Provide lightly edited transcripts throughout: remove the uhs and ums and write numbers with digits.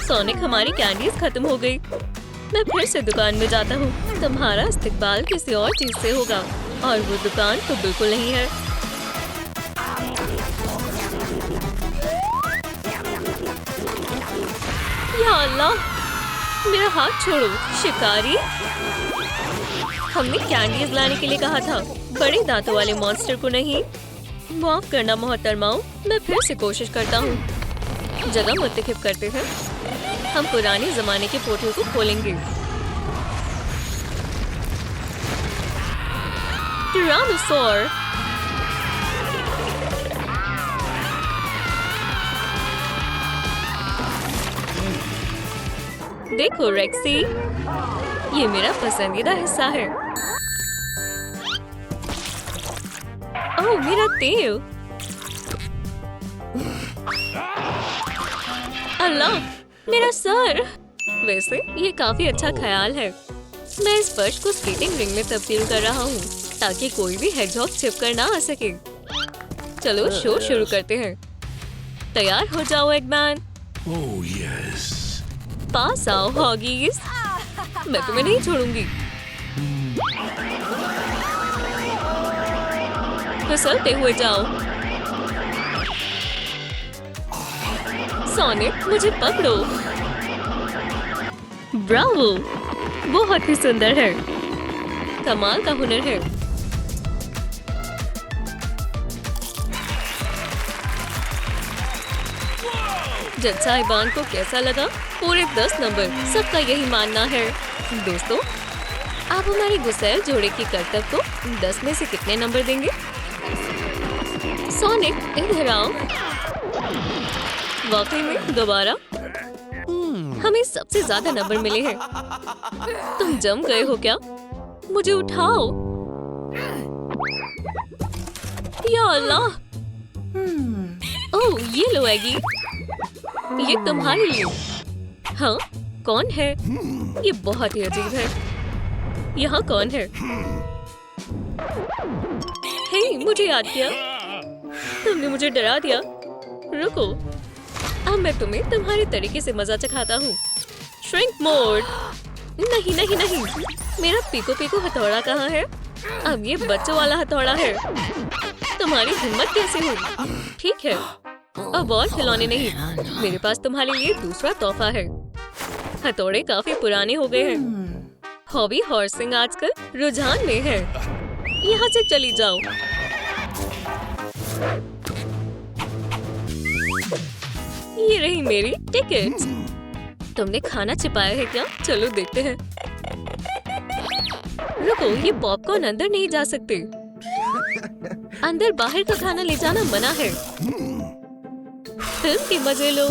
सौनिक हमारी कैंडीज खत्म हो गई। मैं फिर से दुकान में जाता हूँ। तुम्हारा इस्तेमाल किसी और चीज से होगा और वो दुकान तो बिल्कुल नहीं है। या अल्लाह, मेरा हाथ छोड़ो शिकारी। हमने कैंडीज लाने के लिए कहा था, बड़े दांतों वाले मॉन्स्टर को नहीं। माफ करना मोहतरमाओ, मैं फिर से कोशिश करता हूँ। जगह मुंतखब करते हैं। हम पुराने जमाने के पोर्टल को खोलेंगे। टायरानोसॉर। देखो रेक्सी, ये मेरा पसंदीदा हिस्सा है। ओह, मेरा तेल। अल्लाह, मेरा सर। वैसे ये काफी अच्छा ख्याल है। मैं इस फर्श को स्केटिंग रिंग में तब्दील कर रहा हूँ ताकि कोई भी हेजोग छिपकर ना आ सके। चलो शो शुरू करते हैं। तैयार हो जाओ एगमैन। Oh yes. पास आओ हॉगीज, मैं तुम्हें नहीं छोड़ूंगी। फिसलते हुए जाओ। सोनिक, मुझे पकड़ो। ब्रावो, बहुत ही सुंदर है। कमाल का हुनर है। जज साहिबान को कैसा लगा? पूरे 10 नंबर, सबका यही मानना है। दोस्तों, आप हमारे गुस्सैल जोड़े की करतब को 10 में से कितने नंबर देंगे? सोनिक, इधर आओ। वाकई में दोबारा हमें सबसे ज्यादा नंबर मिले हैं। तुम जम गए हो क्या? मुझे उठाओ। या अल्लाह। ओह, ये लो एगी, ये तुम्हारे लिए। हाँ, कौन है? ये बहुत ही अजीब है। यहाँ कौन है? हे, मुझे याद किया। तुमने मुझे डरा दिया। रुको, अब मैं तुम्हें तुम्हारे तरीके से मजा चखाता हूँ। Shrink mode. नहीं नहीं नहीं, मेरा पीको पीको हथौड़ा कहाँ है? अब ये बच्चों वाला हथौड़ा है। तुम्हारी हिम्मत कैसे हुई? ठीक है, अब और खिलौने नहीं। मेरे पास तुम्हारे लिए दूसरा तोहफा है। हथौड़े काफी पुराने हो गए हैं। हॉबी हॉर्सिंग आजकल रुझान में है। यहाँ से चली जाओ। ये रही मेरी टिकट्स। तुमने खाना छिपाया है क्या? चलो देखते हैं। रुको, ये पॉपकॉर्न अंदर नहीं जा सकते। अंदर बाहर का खाना ले जाना मना है। फिल्म के मजे लो।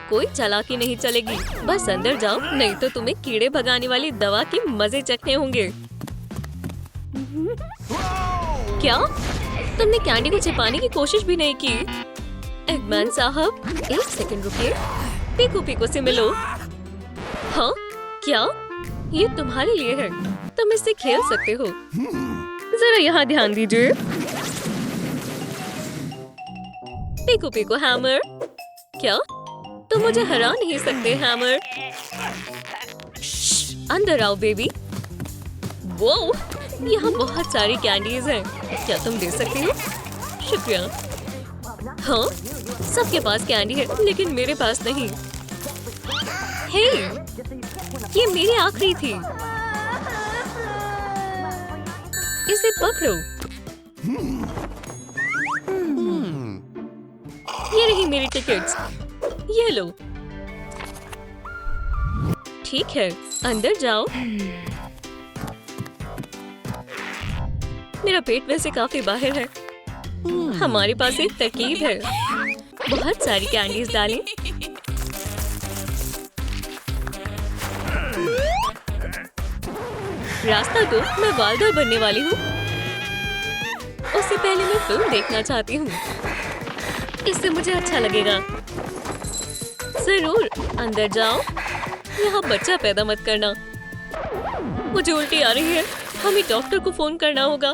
कोई चालाकी नहीं चलेगी, बस अंदर जाओ, नहीं तो तुम्हें कीड़े भगाने वाली दवा के मजे चखने होंगे। क्या? तुमने कैंडी को छिपाने की कोशिश भी नहीं की? एगमैन साहब, 1 सेकंड रुकिए। पीको पीको से मिलो। हाँ, क्या? ये तुम्हारे लिए है, तुम इससे खेल सकते हो। जरा यहाँ ध्यान दीजिए। पीको पीको हैमर। क्या? तुम मुझे हरा नहीं सकते हैमर। अंदर आओ बेबी। वो यहाँ बहुत सारी कैंडीज हैं, क्या तुम दे सकती हो? शुक्रिया। हाँ, सबके पास कैंडी है लेकिन मेरे पास नहीं। हे, ये मेरी आखिरी थी। इसे पकड़ो। ये रही मेरी टिकट्स, ये लो। ठीक है, अंदर जाओ। मेरा पेट वैसे काफी बाहर है। हमारे पास एक तरकीब है, बहुत सारी कैंडीज डालें। रास्ता दो, मैं वालदा बनने वाली हूँ। उससे पहले मैं फिल्म देखना चाहती हूँ, इससे मुझे अच्छा लगेगा। जरूर, अंदर जाओ। यहाँ बच्चा पैदा मत करना। मुझे उल्टी आ रही है, हमें डॉक्टर को फोन करना होगा।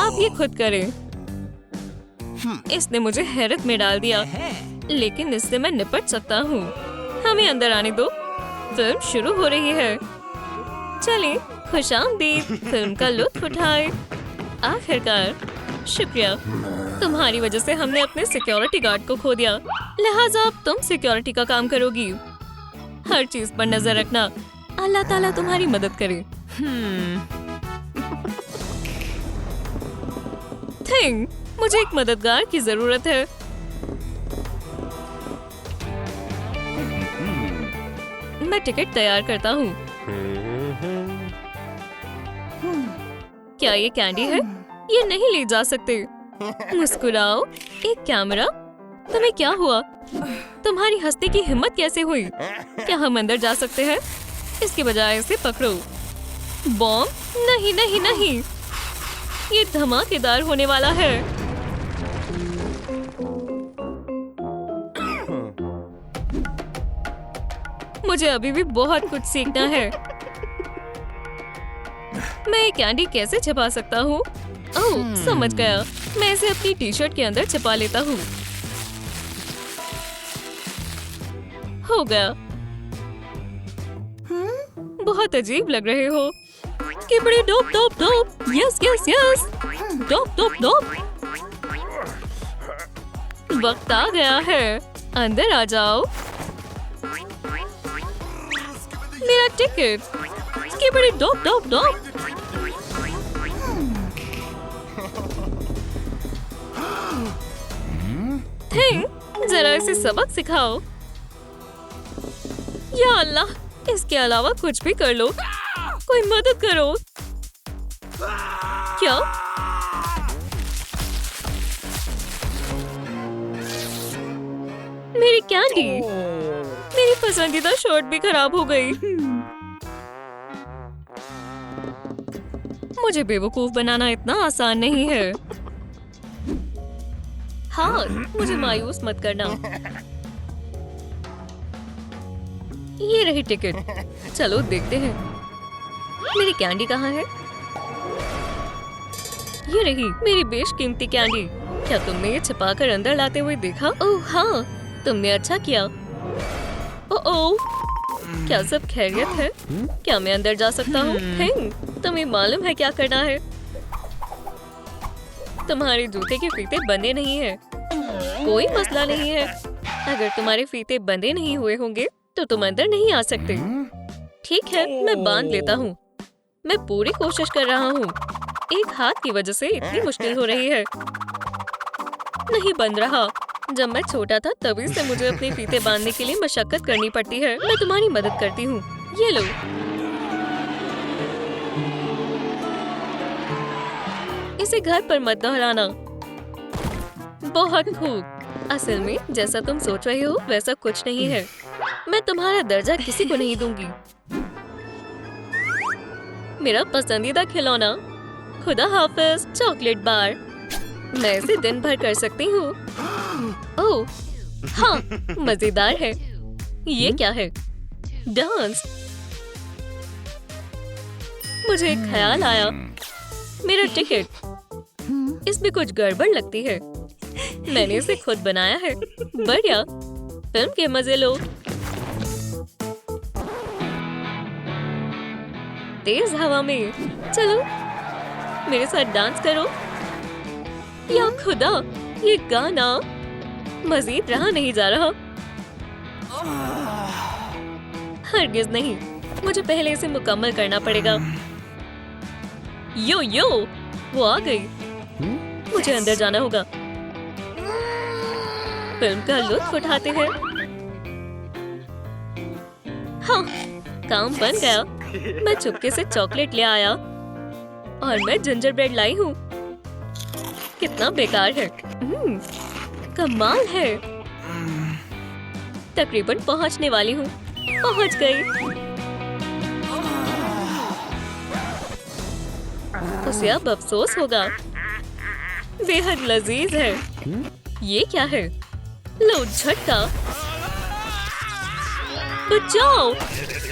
आप ये खुद करें। इसने मुझे हैरत में डाल दिया, लेकिन इससे मैं निपट सकता हूँ। हमें अंदर आने दो, फिल्म शुरू हो रही है। चलें, खुशामदीद, फिल्म का लुत्फ उठाए। आखिरकार, शुक्रिया, तुम्हारी वजह से हमने अपने सिक्योरिटी गार्ड को खो दिया, लिहाजा अब तुम सिक्योरिटी का काम करोगी। हर चीज पर नजर रखना। अल्लाह ताला तुम्हारी मदद करे। थिंग, मुझे एक मददगार की जरूरत है। मैं टिकट तैयार करता हूँ। क्या ये कैंडी है? ये नहीं ले जा सकते। मुस्कुराओ। एक कैमरा। तुम्हें क्या हुआ? तुम्हारी हंसने की हिम्मत कैसे हुई? क्या हम अंदर जा सकते हैं? इसके बजाय इसे पकड़ो। बॉम्ब? नहीं नहीं नहीं, ये धमाकेदार होने वाला है। मुझे अभी भी बहुत कुछ सीखना है। मैं ये कैंडी कैसे छिपा सकता हूँ? ओह, समझ गया। मैं इसे अपनी टी शर्ट के अंदर छिपा लेता हूँ। हो गया। बहुत अजीब लग रहे हो। कि बड़ी dope dope dope. Yes yes yes, dope dope dope. वक्त आ गया है, अंदर आ जाओ। मेरा टिकट। कि बड़ी डोप डोप डोप। थिंग, जरा इसे सबक सिखाओ। या अल्लाह, इसके अलावा कुछ भी कर लो। कोई मदद करो। क्या? मेरी कैंडी। मेरी पसंदीदा शर्ट भी खराब हो गई। मुझे बेवकूफ बनाना इतना आसान नहीं है। हाँ, मुझे मायूस मत करना। ये रही टिकट। चलो देखते हैं। मेरी कैंडी कहाँ है? ये रही मेरी बेशकीमती कैंडी। क्या तुमने ये छिपा कर अंदर लाते हुए देखा? ओह हाँ, तुमने अच्छा किया। ओह, क्या सब खैरियत है? क्या मैं अंदर जा सकता हूँ? तुम्हें मालूम है क्या करना है? तुम्हारे जूते के फीते बंधे नहीं हैं। कोई मसला नहीं है। अगर तुम्हारे फीते बंधे नहीं हुए होंगे तो तुम अंदर नहीं आ सकते। ठीक है, मैं बांध लेता हूँ। मैं पूरी कोशिश कर रहा हूँ। एक हाथ की वजह से इतनी मुश्किल हो रही है। नहीं बंध रहा। जब मैं छोटा था तभी से मुझे अपने फीते बांधने के लिए मशक्कत करनी पड़ती है। मैं तुम्हारी मदद करती हूँ। ये लो। इसे घर पर मत दोहराना। बहुत खूब। असल में जैसा तुम सोच रहे हो वैसा कुछ नहीं है। मैं तुम्हारा दर्जा किसी को नहीं दूंगी। मेरा पसंदीदा खिलौना। खुदा हाफिज, चॉकलेट बार। मैं इसे दिन भर कर सकती हूँ। ओह हाँ, मजेदार है। ये क्या है? डांस। मुझे एक ख्याल आया। मेरा टिकट। इसमें कुछ गड़बड़ लगती है। मैंने इसे खुद बनाया है। बढ़िया। फिल्म के मजे लो। तेज हवा में। चलो मेरे साथ डांस करो। या खुदा, ये गाना मजीद रहा नहीं जा रहा। हरगिज नहीं, मुझे पहले इसे मुकम्मल करना पड़ेगा। यो यो, वो आ गई। मुझे अंदर जाना होगा। फिल्म का लुत्फ उठाते हैं। हाँ, काम बन गया। मैं चुपके से चॉकलेट ले आया और मैं जिंजर ब्रेड लाई हूँ। कितना बेकार है। कमाल है। तकरीबन पहुँचने वाली हूँ। पहुँच गई। उसे अब अफसोस होगा। बेहद लजीज है। ये क्या है? लो झटका। बचाओ,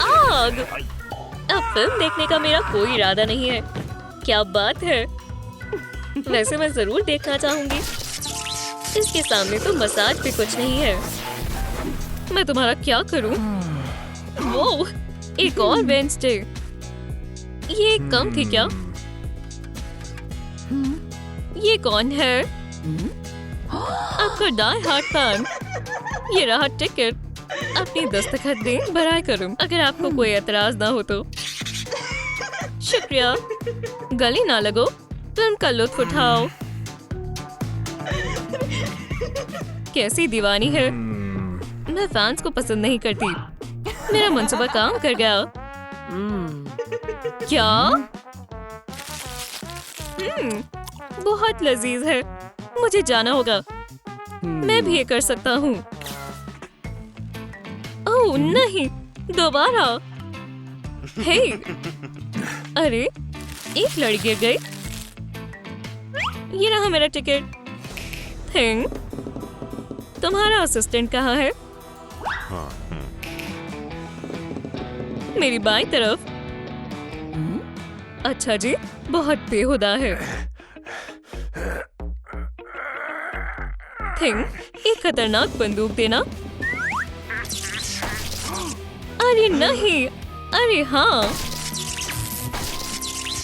आग। अब फिल्म देखने का मेरा कोई इरादा नहीं है। क्या बात है। वैसे मैं जरूर देखना चाहूंगी। इसके सामने तो मसाज भी कुछ नहीं है। मैं तुम्हारा क्या करूं? वो एक और वेंसडे। ये कम थी क्या? ये कौन है? आपका डाई हार्ट फैन। ये रहा टिकट। अपनी दस्तखत दें, भराए करूं अगर आपको कोई एतराज ना हो तो। शुक्रिया। गले ना लगो, फिल्म का लुत्फ उठाओ। कैसी दीवानी है। मैं फैंस को पसंद नहीं करती। मेरा मंसूबा काम कर गया। क्या? बहुत लजीज है। मुझे जाना होगा। मैं भी ये कर सकता हूँ। ओह नहीं, दोबारा। हे, अरे एक लड़ी गिर गई। ये रहा मेरा टिकट। थिंग, तुम्हारा असिस्टेंट कहाँ है? मेरी बाईं तरफ। अच्छा जी, बहुत बेहुदा है। थिंग, एक खतरनाक बंदूक देना। अरे नहीं, अरे हाँ,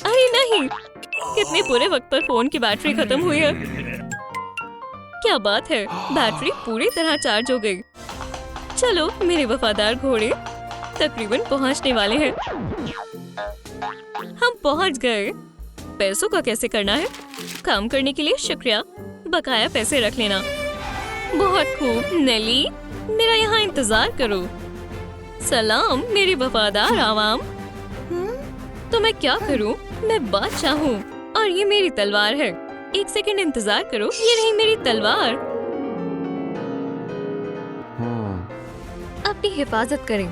अरे नहीं। कितने बुरे वक्त पर फोन की बैटरी खत्म हुई है। क्या बात है, बैटरी पूरी तरह चार्ज हो गई। चलो, मेरे वफादार घोड़े तकरीबन पहुंचने वाले हैं। हम पहुंच गए। पैसों का कैसे करना है? काम करने के लिए शुक्रिया। बकाया पैसे रख लेना। बहुत खूब नेली, मेरा यहाँ इंतजार करो। सलाम मेरी वफादार आवाम। तो मैं क्या करूँ? मैं बादशाह हूँ और ये मेरी तलवार है। एक सेकंड इंतजार करो, ये रही मेरी तलवार। अपनी हिफाजत करें।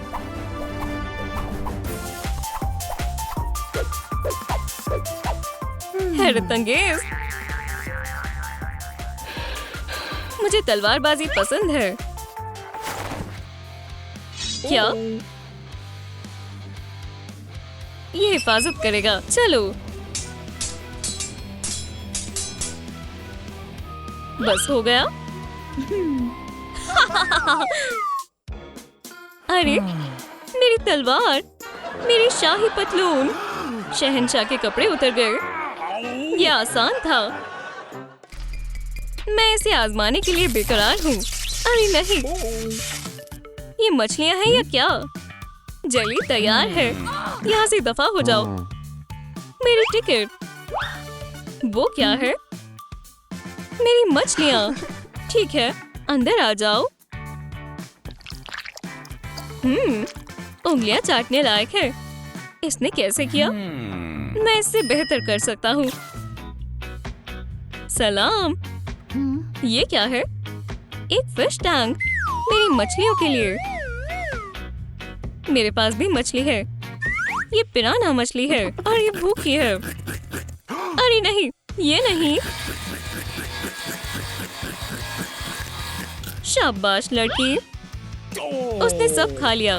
हैरत अंगेज। मुझे तलवारबाजी पसंद है। क्या? ये हिफाजत करेगा। चलो, बस हो गया। अरे मेरी तलवार, मेरी शाही पतलून। शहंशाह के कपड़े उतर गए। ये आसान था। मैं इसे आजमाने के लिए बेकरार हूँ। अरे नहीं, ये मछलियाँ हैं या क्या? जली तैयार है। यहाँ से दफा हो जाओ। मेरी टिकट। वो क्या है? मेरी मछलियाँ। ठीक है, अंदर आ जाओ। उंगलियाँ चाटने लायक है। इसने कैसे किया? मैं इससे बेहतर कर सकता हूँ। सलाम। ये क्या है? एक फिश टैंक मेरी मछलियों के लिए। मेरे पास भी मछली है। ये पिराना मछली है और ये भूखी है। अरे नहीं, ये नहीं। शाबाश लड़की, उसने सब खा लिया।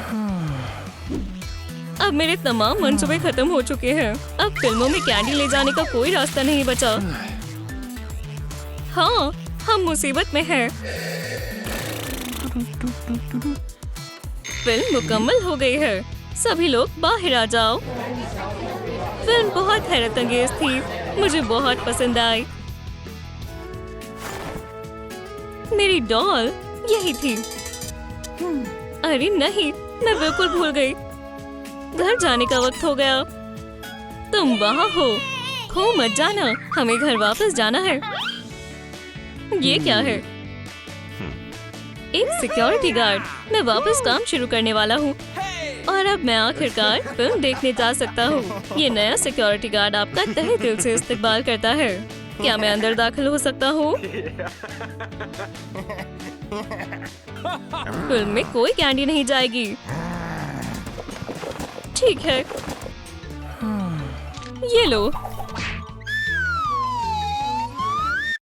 अब मेरे तमाम मंसूबे खत्म हो चुके हैं। अब फिल्मों में कैंडी ले जाने का कोई रास्ता नहीं बचा। हाँ, हम मुसीबत में हैं। फिल्म मुकम्मल हो गई है। सभी लोग बाहर आ जाओ। फिल्म बहुत हैरत अंगेज थी। मुझे बहुत पसंद आई। मेरी डॉल यही थी। अरे नहीं, मैं बिल्कुल भूल गई। घर जाने का वक्त हो गया। तुम वहाँ हो, खो मत जाना। हमें घर वापस जाना है। ये क्या है? एक सिक्योरिटी गार्ड। मैं वापस काम शुरू करने वाला हूँ और अब मैं आखिरकार फिल्म देखने जा सकता हूँ। ये नया सिक्योरिटी गार्ड आपका तहे दिल से इस्तकबाल करता है। क्या मैं अंदर दाखिल हो सकता हूँ? फिल्म में कोई कैंडी नहीं जाएगी। ठीक है, ये लो।